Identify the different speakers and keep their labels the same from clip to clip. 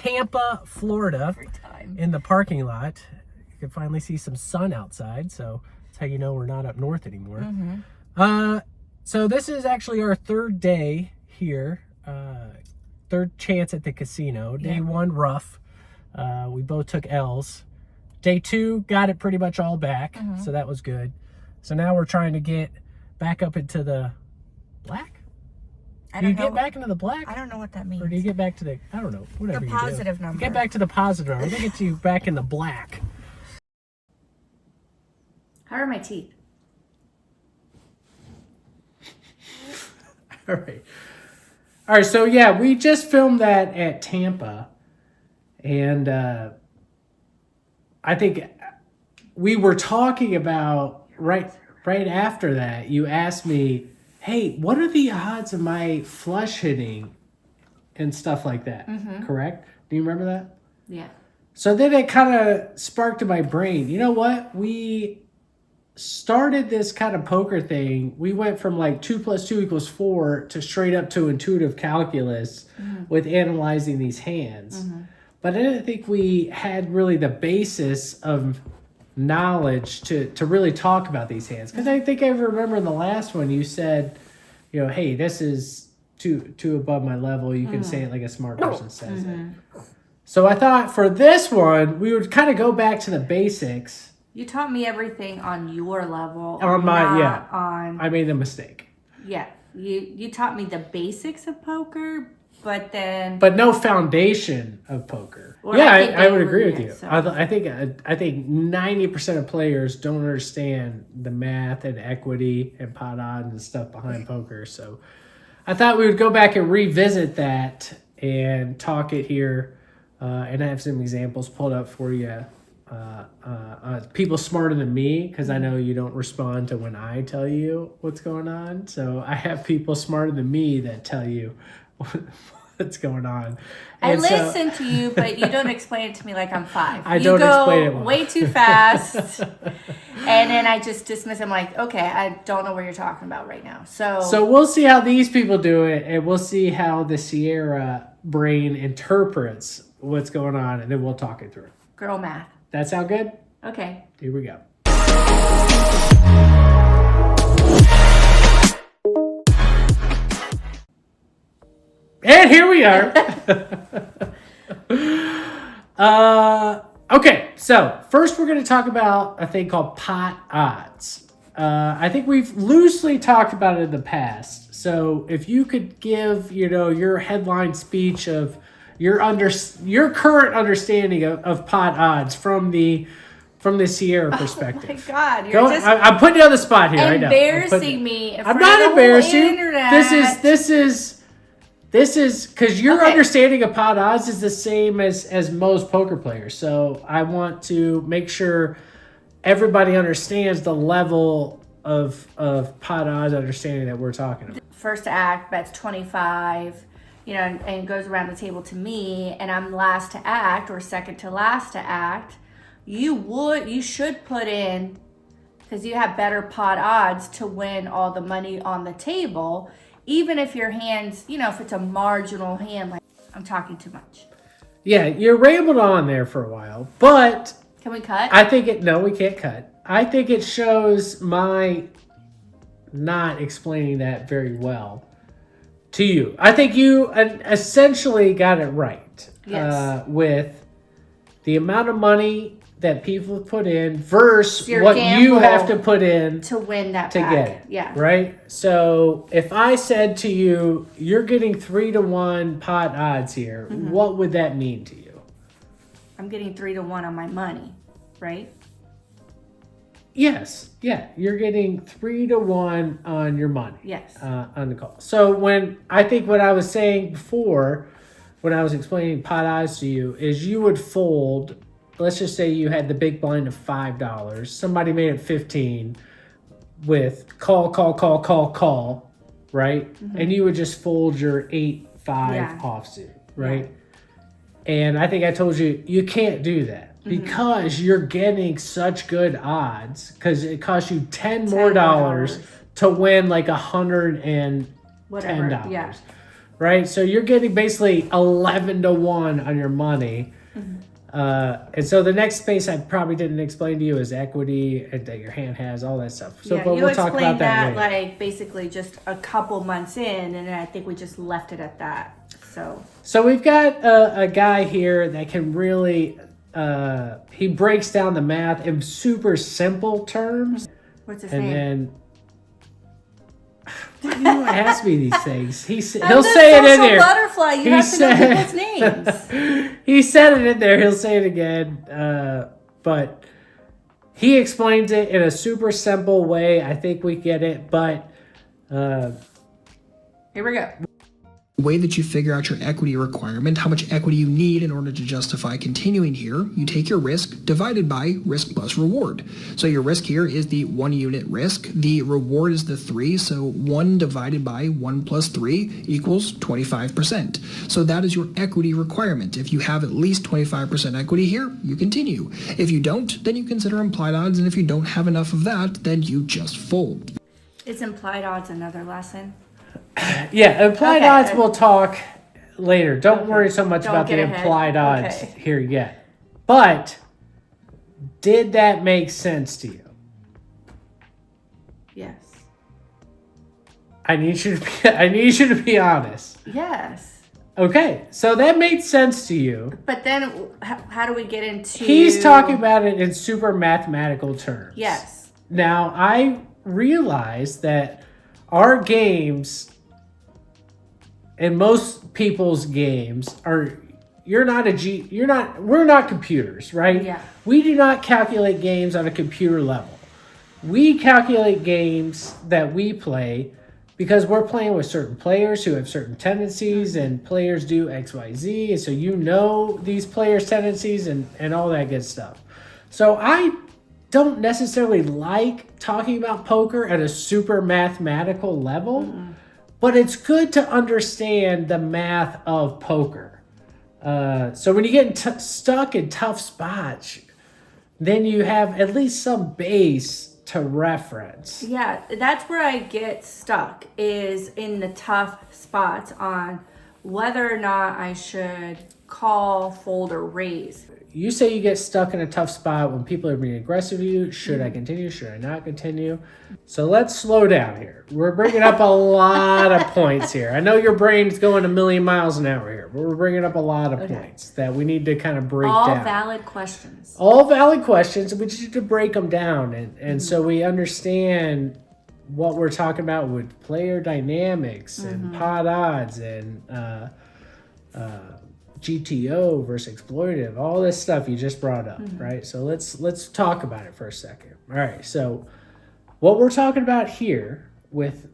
Speaker 1: Tampa, Florida,
Speaker 2: Every time.
Speaker 1: in the parking lot. You can finally see some sun outside, so that's how you know we're not up north anymore. So this is actually our third day here, third chance at the casino. Day one, rough. We both took L's. Day two, got it pretty much all back, so that was good. So now we're trying to get back up into the black. Do you get back into the black?
Speaker 2: I don't know what that means.
Speaker 1: Or do you get back to the, I don't know, whatever
Speaker 2: The
Speaker 1: you do.
Speaker 2: positive number.
Speaker 1: Get back to the positive number. I think it's you back in the black.
Speaker 2: How are my teeth?
Speaker 1: All right, so yeah, we just filmed that at Tampa. And I think we were talking about, right after that, you asked me, hey, what are the odds of my flush hitting and stuff like that? Correct? Do you remember that?
Speaker 2: Yeah.
Speaker 1: So then it kind of sparked in my brain. You know what? We started this kind of poker thing. We went from like 2 + 2 = 4 to straight up to intuitive calculus with analyzing these hands. But I didn't think we had really the basis of knowledge to really talk about these hands. Because I think I remember in the last one you said, you know, hey, this is too above my level. You can say it like a smart person says it. So I thought for this one, we would kind of go back to the basics.
Speaker 2: You taught me everything on your level.
Speaker 1: On my,
Speaker 2: not on.
Speaker 1: I made the mistake.
Speaker 2: Yeah. You taught me the basics of poker, but then.
Speaker 1: But no foundation of poker.
Speaker 2: Well,
Speaker 1: yeah,
Speaker 2: I think
Speaker 1: I would
Speaker 2: they
Speaker 1: agree
Speaker 2: were,
Speaker 1: with
Speaker 2: yeah,
Speaker 1: you.
Speaker 2: so.
Speaker 1: I think 90% of players don't understand the math and equity and pot odds and stuff behind poker. So I thought we would go back and revisit that and talk it here. And I have some examples pulled up for you. People smarter than me, because I know you don't respond to when I tell you what's going on. So I have people smarter than me that tell you what's going on.
Speaker 2: I
Speaker 1: And
Speaker 2: listen to you, but you don't explain it to me like I'm 5.
Speaker 1: I don't explain it well.
Speaker 2: way too fast, and then I just dismiss it. I'm like, okay, I don't know what you're talking about right now.
Speaker 1: So we'll see how these people do it, and we'll see how the Sierra brain interprets what's going on, and then we'll talk it through.
Speaker 2: Girl math.
Speaker 1: That sound good?
Speaker 2: Okay.
Speaker 1: Here we go. And here we are. Okay, so first we're going to talk about a thing called pot odds. I think we've loosely talked about it in the past. So if you could give, your headline speech of your current understanding of pot odds from the Sierra perspective.
Speaker 2: Oh my God, you're just
Speaker 1: I'm putting you on the spot here. I know.
Speaker 2: embarrassing me.
Speaker 1: I'm not embarrassing you.
Speaker 2: Internet.
Speaker 1: This is because your
Speaker 2: Okay.
Speaker 1: understanding of pot odds is the same as most poker players. So I want to make sure everybody understands the level of pot odds understanding that we're talking about.
Speaker 2: First act bets 25, and goes around the table to me, and I'm last to act or second to last to act. You should put in, because you have better pot odds to win all the money on the table, even if your hands, if it's a marginal hand, like I'm talking too much.
Speaker 1: Yeah, you rambled on there for a while, but
Speaker 2: Can we cut?
Speaker 1: no, we can't cut. I think it shows my not explaining that very well to you. I think you essentially got it right.
Speaker 2: Yes.
Speaker 1: With the amount of money that people put in versus
Speaker 2: Your
Speaker 1: what you
Speaker 2: gamble
Speaker 1: have to put in
Speaker 2: to win that
Speaker 1: to
Speaker 2: back.
Speaker 1: get it.
Speaker 2: Yeah.
Speaker 1: Right? So if I said to you, you're getting 3-to-1 pot odds here, what would that mean to you?
Speaker 2: I'm getting 3-to-1 on my money, right?
Speaker 1: Yes. Yeah. You're getting 3-to-1 on your money.
Speaker 2: Yes.
Speaker 1: On the call. So when I was saying before, when I was explaining pot odds to you, is you would fold. Let's just say you had the big blind of $5. Somebody made it 15 with call, right? And you would just fold your 8-5 offsuit, right? Yeah. And I think I told you, you can't do that because you're getting such good odds because it costs you $10 more to win like $110.
Speaker 2: Whatever. Yeah.
Speaker 1: right? So you're getting basically 11-1 on your money. And so the next space I probably didn't explain to you is equity and that your hand has, all that stuff. So,
Speaker 2: Yeah,
Speaker 1: but
Speaker 2: you
Speaker 1: we'll talk about
Speaker 2: explained
Speaker 1: that
Speaker 2: that
Speaker 1: later.
Speaker 2: like basically just a couple months in, and I think we just left it at that.
Speaker 1: So we've got a guy here that can really, he breaks down the math in super simple terms.
Speaker 2: What's his
Speaker 1: And
Speaker 2: name?
Speaker 1: then, why do you ask me these things?
Speaker 2: I'm
Speaker 1: He'll
Speaker 2: the
Speaker 1: say it in
Speaker 2: social
Speaker 1: there.
Speaker 2: butterfly. You
Speaker 1: He
Speaker 2: have to know
Speaker 1: said-
Speaker 2: people's names.
Speaker 1: He said it in there. He'll say it again. But he explains it in a super simple way. I think we get it. But
Speaker 2: Here we go.
Speaker 3: The way that you figure out your equity requirement, how much equity you need in order to justify continuing here, you take your risk divided by risk plus reward. So your risk here is the 1 unit risk. The reward is the 3. So 1 divided by 1 plus 3 equals 25%. So that is your equity requirement. If you have at least 25% equity here, you continue. If you don't, then you consider implied odds. And if you don't have enough of that, then you just fold.
Speaker 2: Is implied odds another lesson?
Speaker 1: yeah, implied
Speaker 2: Okay.
Speaker 1: odds we'll talk later. Don't
Speaker 2: Okay.
Speaker 1: worry so much
Speaker 2: Don't
Speaker 1: about the
Speaker 2: get ahead.
Speaker 1: implied odds
Speaker 2: Okay.
Speaker 1: here yet. But did that make sense to you?
Speaker 2: Yes.
Speaker 1: I need you to be honest.
Speaker 2: Yes.
Speaker 1: Okay, so that made sense to you.
Speaker 2: But then, how do we get into?
Speaker 1: He's talking about it in super mathematical terms.
Speaker 2: Yes.
Speaker 1: Now, I realize that our games and most people's games are we're not computers, right?
Speaker 2: Yeah.
Speaker 1: We do not calculate games on a computer level. We calculate games that we play because we're playing with certain players who have certain tendencies, and players do X, Y, Z. And so you know these players' tendencies and all that good stuff. So I don't necessarily like talking about poker at a super mathematical level, but it's good to understand the math of poker. So when you get stuck in tough spots, then you have at least some base to reference.
Speaker 2: Yeah, that's where I get stuck, is in the tough spots on whether or not I should call, fold, or raise.
Speaker 1: You say you get stuck in a tough spot when people are being aggressive to you. Should I continue? Should I not continue? So let's slow down here. We're bringing up a lot of points here. I know your brain's going a million miles an hour here, but we're bringing up a lot of points that we need to kind of break
Speaker 2: All
Speaker 1: down.
Speaker 2: valid questions.
Speaker 1: All valid questions, and we just need to break them down. And so we understand what we're talking about with player dynamics and pot odds and GTO versus exploitative, all this stuff you just brought up, right? So let's talk about it for a second. All right, so what we're talking about here with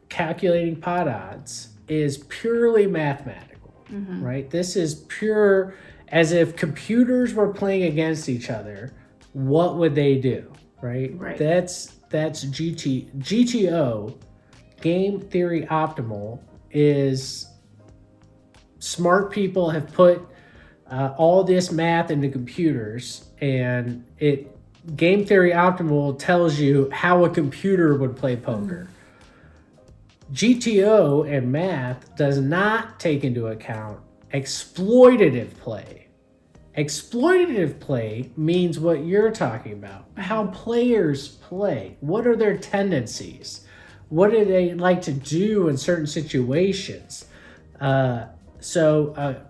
Speaker 1: calculating pot odds is purely mathematical, right? This is pure, as if computers were playing against each other, what would they do, right?
Speaker 2: Right.
Speaker 1: That's GTO, game theory optimal, is smart people have put all this math into computers, and game theory optimal tells you how a computer would play poker. GTO and math does not take into account exploitative play. Exploitative play means what you're talking about, how players play. What are their tendencies? What do they like to do in certain situations? So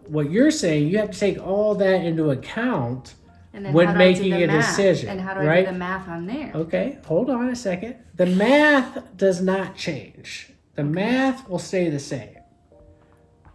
Speaker 1: what you're saying, you have to take all that into account
Speaker 2: And then
Speaker 1: when
Speaker 2: how do I do
Speaker 1: making
Speaker 2: the
Speaker 1: a
Speaker 2: math?
Speaker 1: decision,
Speaker 2: And how do I
Speaker 1: right?
Speaker 2: do the math on there?
Speaker 1: Okay, hold on a second. The math does not change. The math will stay the same.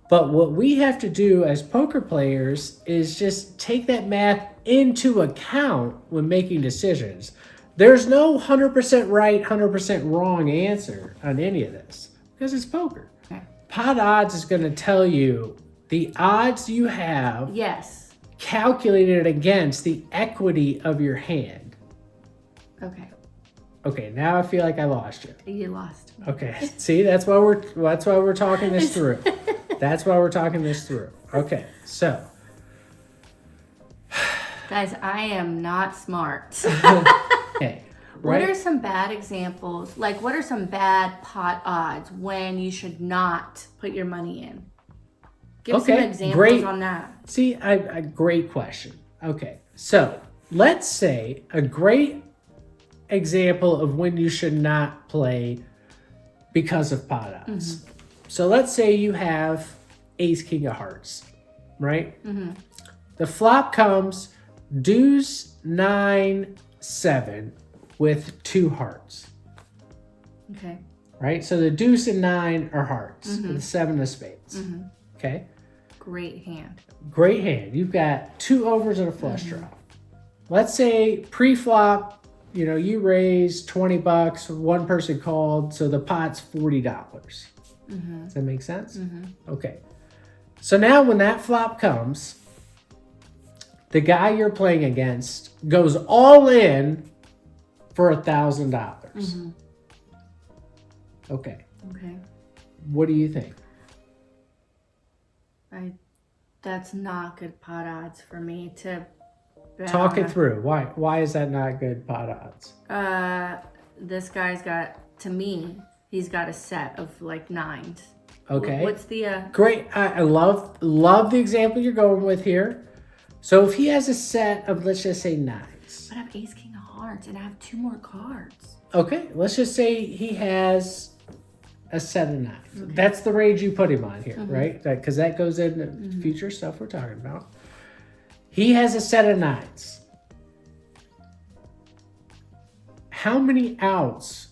Speaker 1: But what we have to do as poker players is just take that math into account when making decisions. There's no 100% right, 100% wrong answer on any of this because it's poker.
Speaker 2: Okay.
Speaker 1: Pot odds is going to tell you the odds you have
Speaker 2: Yes.
Speaker 1: calculated against the equity of your hand.
Speaker 2: Okay.
Speaker 1: Okay, now I feel like I lost you.
Speaker 2: You lost me.
Speaker 1: Okay, see, that's why we're talking this through. That's why we're talking this through. Okay, so
Speaker 2: Guys, I am not smart.
Speaker 1: okay, right?
Speaker 2: What are some bad examples? Like, what are some bad pot odds when you should not put your money in? Give some examples
Speaker 1: great.
Speaker 2: on that.
Speaker 1: See, a great question. Okay, so let's say a great example of when you should not play because of pot odds.
Speaker 2: Mm-hmm.
Speaker 1: So let's say you have ace, king of hearts, right?
Speaker 2: Mm-hmm.
Speaker 1: The flop comes deuce, 9, 7 with 2 hearts,
Speaker 2: Okay.
Speaker 1: right? So the deuce and 9 are hearts,
Speaker 2: Mm-hmm.
Speaker 1: and the 7 of spades. Okay,
Speaker 2: Great hand.
Speaker 1: great hand. You've got 2 overs and a flush
Speaker 2: Mm-hmm.
Speaker 1: draw. Let's say pre-flop, you know, you raised $20, one person called, so the pot's $40. Does that make sense? Okay. So now when that flop comes, the guy you're playing against goes all in for $1,000. Okay.
Speaker 2: Okay.
Speaker 1: What do you think?
Speaker 2: That's not good pot odds for me to bet
Speaker 1: Talk
Speaker 2: on
Speaker 1: it through. Why is that not good pot odds?
Speaker 2: this guy's got, to me, he's got a set of like 9s.
Speaker 1: Okay.
Speaker 2: What's the
Speaker 1: Great. I love the example you're going with here. So if he has a set of, let's just say, 9s.
Speaker 2: but I have ace king of hearts and I have 2 more cards.
Speaker 1: Okay, let's just say he has a set of 9s. That's the range you put him on here, right? Because that goes into future stuff we're talking about. He has a set of 9s. How many outs?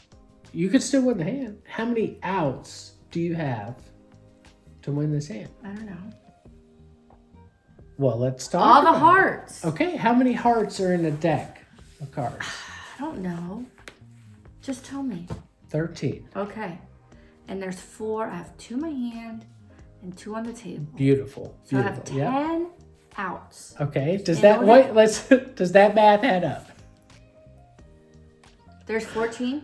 Speaker 1: You could still win the hand. How many outs do you have to win this hand?
Speaker 2: I don't know.
Speaker 1: Well, let's talk
Speaker 2: All the
Speaker 1: about it.
Speaker 2: hearts.
Speaker 1: Okay, how many hearts are in a deck of cards?
Speaker 2: I don't know. Just tell me.
Speaker 1: 13.
Speaker 2: Okay. And there's 4. I have 2 in my hand and 2 on the table.
Speaker 1: Beautiful.
Speaker 2: So I
Speaker 1: Beautiful.
Speaker 2: have 10
Speaker 1: Yeah.
Speaker 2: outs.
Speaker 1: Okay. Does
Speaker 2: In
Speaker 1: that
Speaker 2: order-
Speaker 1: wait? Let's. Does that math add up?
Speaker 2: There's 14.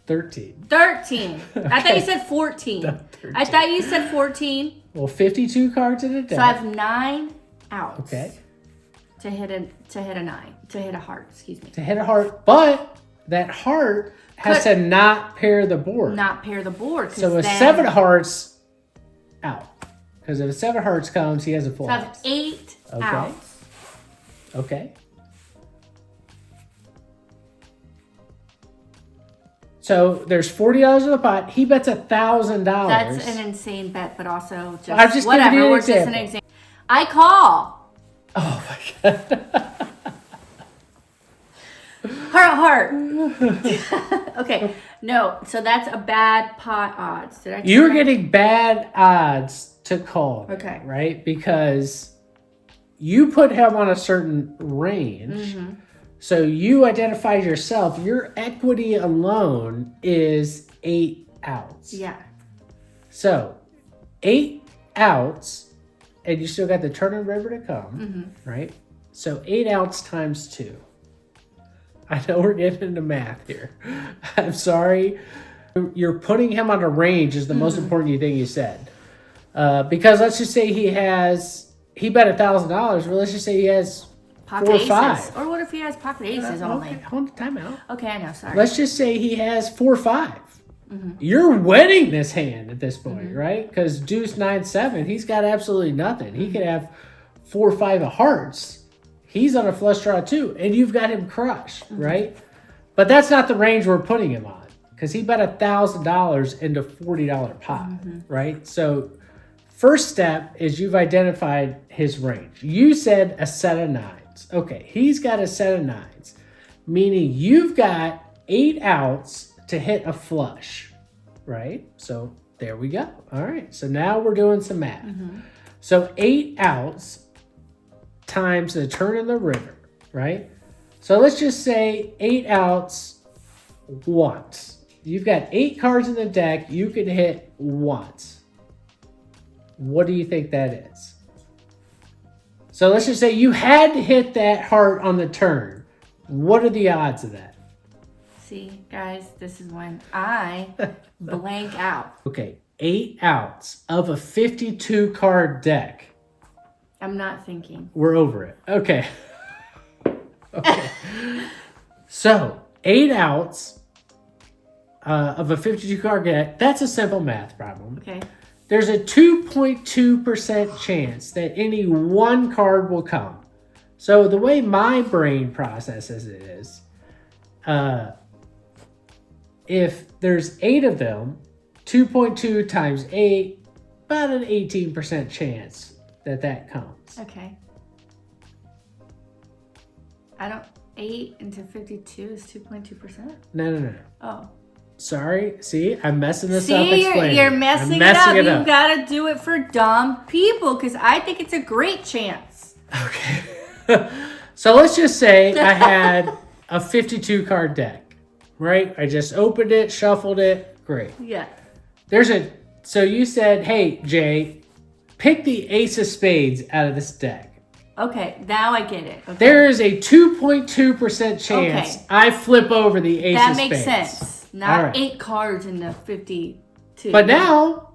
Speaker 1: 13.
Speaker 2: 13. I thought you said 14.
Speaker 1: No,
Speaker 2: I thought you said 14.
Speaker 1: Well, 52 cards in a deck.
Speaker 2: So I have 9 outs.
Speaker 1: Okay.
Speaker 2: To hit a 9. To hit a heart, excuse me.
Speaker 1: To hit a heart, but that heart has
Speaker 2: Could-
Speaker 1: to not pair the board.
Speaker 2: Not pair the board. 'cause
Speaker 1: So a
Speaker 2: then-
Speaker 1: 7 of hearts out. Because if a 7 of hearts comes, he has a full
Speaker 2: So I have
Speaker 1: house.
Speaker 2: 8
Speaker 1: Okay.
Speaker 2: outs.
Speaker 1: Okay. So there's $40 in the pot. He bets $1,000.
Speaker 2: That's an insane bet, but also just,
Speaker 1: I'm just giving
Speaker 2: whatever.
Speaker 1: you an
Speaker 2: We're just an
Speaker 1: example.
Speaker 2: example. I call.
Speaker 1: Oh my god.
Speaker 2: Heart. Okay. No, so that's a bad pot odds. Did I? tell
Speaker 1: You're
Speaker 2: you?
Speaker 1: getting bad odds to call.
Speaker 2: Okay.
Speaker 1: Right? Because you put him on a certain range.
Speaker 2: Mm-hmm.
Speaker 1: So you identify yourself. Your equity alone is 8 outs.
Speaker 2: Yeah.
Speaker 1: So 8 outs, and you still got the turn and river to come,
Speaker 2: Mm-hmm.
Speaker 1: right? So 8 outs times 2. I know we're getting into math here. I'm sorry. You're putting him on a range is the most important thing you said. Because let's just say he bet $1,000. Well, let's just say he has
Speaker 2: Pocket
Speaker 1: 4 or
Speaker 2: aces.
Speaker 1: 5.
Speaker 2: Or what if he has pocket aces only?
Speaker 1: Okay, hold on, time out.
Speaker 2: Okay, I know. Sorry.
Speaker 1: Let's just say he has 4 or 5. You're winning this hand at this point, right? Because deuce 9 7, he's got absolutely nothing. He could have 4 or 5 of hearts. He's on a flush draw too, and you've got him crushed, right? But that's not the range we're putting him on, because he bet $1,000 into $40 pot, right? So first step is you've identified his range. You said a set of 9s. Okay, he's got a set of 9s, meaning you've got 8 outs to hit a flush, right? So there we go. All right, so now we're doing some math. So 8 outs times the turn in the river, right? So let's just say 8 outs once. You've got 8 cards in the deck. You can hit once. What do you think that is? So let's just say you had to hit that heart on the turn. What are the odds of that?
Speaker 2: See, guys, this is when I blank out.
Speaker 1: Okay, 8 outs of a 52 card deck.
Speaker 2: I'm not thinking.
Speaker 1: We're over it. Okay. Okay. So 8 outs of a 52 card deck, that's a simple math problem.
Speaker 2: Okay.
Speaker 1: There's a 2.2% chance that any one card will come. So the way my brain processes it is, if there's 8 of them, 2.2 times 8, about an 18% chance that comes.
Speaker 2: Okay. 8 into 52 is 2.2%?
Speaker 1: No.
Speaker 2: Oh.
Speaker 1: Sorry. See, I'm messing this
Speaker 2: See,
Speaker 1: up explaining.
Speaker 2: you're
Speaker 1: I'm
Speaker 2: messing it up.
Speaker 1: it
Speaker 2: You gotta do it for dumb people because I think it's a great chance.
Speaker 1: Okay. So let's just say I had a 52 card deck, right? I just opened it, shuffled it. Great.
Speaker 2: Yeah.
Speaker 1: So you said, hey, Jay, pick the ace of spades out of this deck.
Speaker 2: Okay, now I get it. Okay.
Speaker 1: There is a 2.2% chance
Speaker 2: Okay.
Speaker 1: I flip over the ace
Speaker 2: That
Speaker 1: of
Speaker 2: makes
Speaker 1: spades.
Speaker 2: sense. Not
Speaker 1: All right.
Speaker 2: 8 cards in the 52.
Speaker 1: But now,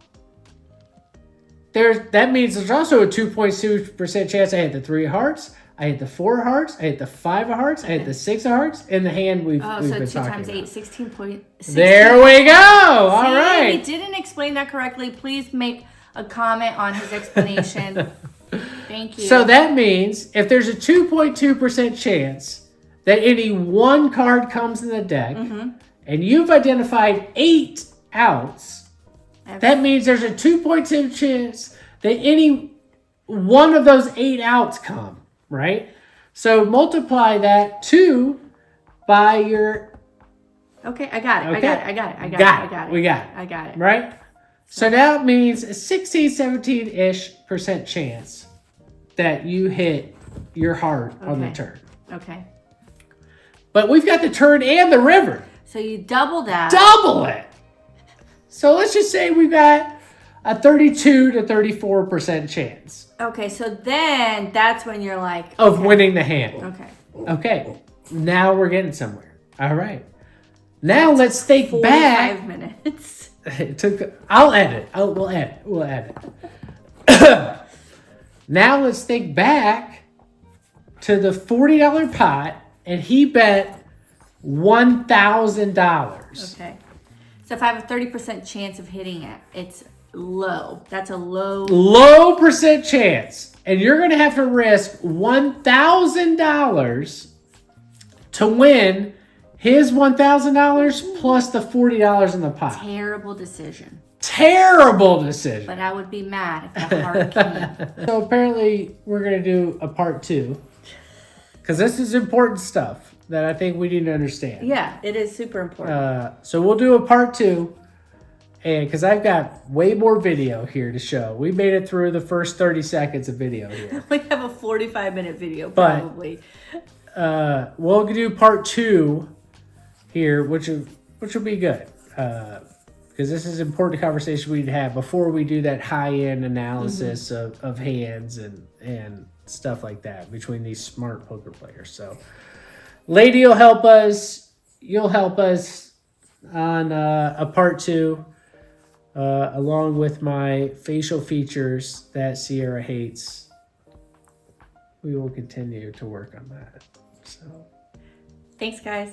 Speaker 1: that means there's also a 2.2% chance I hit the 3 of hearts, I hit the 4 of hearts, I hit the 5 of hearts, I hit the 6 of hearts, in the hand we've
Speaker 2: Oh,
Speaker 1: been
Speaker 2: so 2
Speaker 1: talking
Speaker 2: times 8,
Speaker 1: about.
Speaker 2: 16.
Speaker 1: There we go. All
Speaker 2: See,
Speaker 1: right.
Speaker 2: He didn't explain that correctly. Please make a comment on his explanation. Thank you.
Speaker 1: So that means if there's a 2.2% chance that any one card comes in the deck, and you've identified 8 outs, that means there's a 2.2 chance that any one of those 8 outs come, right? So multiply that 2 by your,
Speaker 2: Okay, I got it.
Speaker 1: Okay.
Speaker 2: I got it.
Speaker 1: We got it.
Speaker 2: I got it.
Speaker 1: right? So now it means a 16, 17-ish% chance that you hit your heart on the
Speaker 2: Okay.
Speaker 1: turn.
Speaker 2: Okay.
Speaker 1: But we've got the turn and the river.
Speaker 2: So you double that.
Speaker 1: Double it. So let's just say we've got a 32 to 34% chance
Speaker 2: Okay, so then that's when you're like
Speaker 1: of
Speaker 2: okay.
Speaker 1: winning the hand.
Speaker 2: Okay.
Speaker 1: Okay, now we're getting somewhere. All right. Now let's think
Speaker 2: 45
Speaker 1: back.
Speaker 2: minutes.
Speaker 1: It took. I'll edit. We'll edit. Now let's think back to the $40 pot, and he bet $1,000.
Speaker 2: Okay. So if I have a 30% chance of hitting it, it's low. That's a low.
Speaker 1: Low percent chance, and you're going to have to risk $1,000 to win his $1,000 plus the $40 in the pot.
Speaker 2: Terrible decision.
Speaker 1: Terrible decision.
Speaker 2: But I would be mad if the heart came.
Speaker 1: So apparently we're going to do a part 2 because this is important stuff that I think we need to understand.
Speaker 2: Yeah, it is super important.
Speaker 1: So we'll do a part 2, and because I've got way more video here to show. We made it through the first 30 seconds of video here.
Speaker 2: We have a 45-minute video
Speaker 1: But-
Speaker 2: probably.
Speaker 1: We'll do part 2 here, which will be good. Because this is important conversation we'd have before we do that high-end analysis of hands and stuff like that between these smart poker players. So Lady will help us. You'll help us on a part 2 along with my facial features that Sierra hates. We will continue to work on that. So
Speaker 2: Thanks, guys.